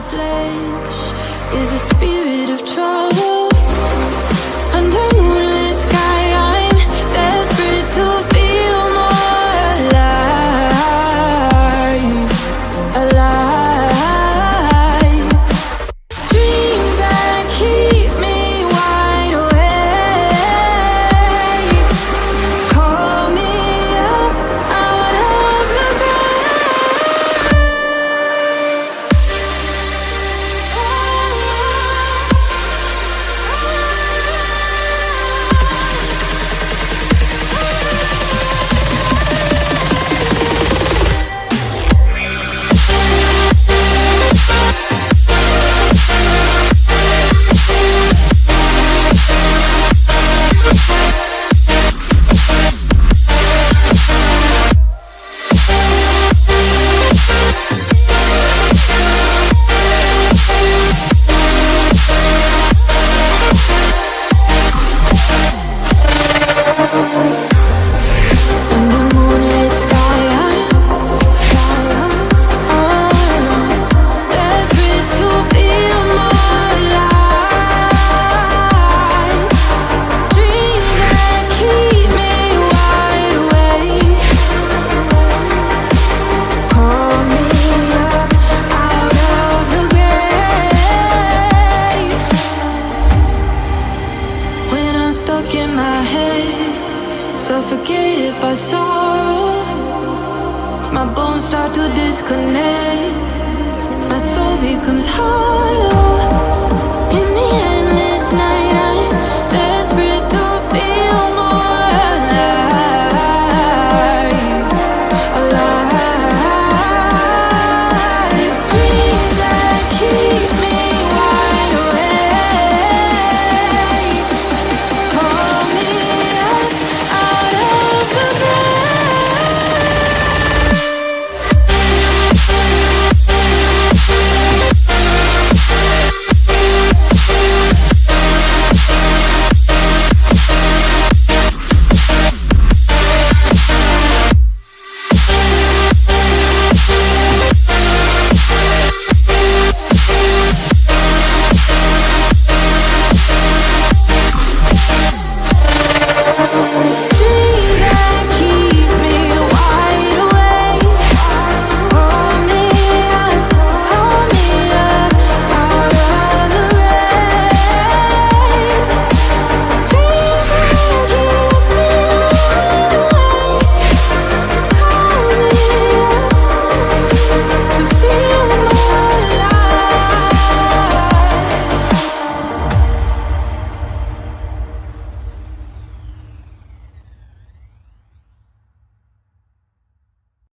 flesh is a spirit of trouble. Under moonlit sky, I'm desperate to feel more alive, alive. Dreams that keep me wide awake. Call me up out of the suffocated by sorrow. My bones start to disconnect. My soul becomes hollow.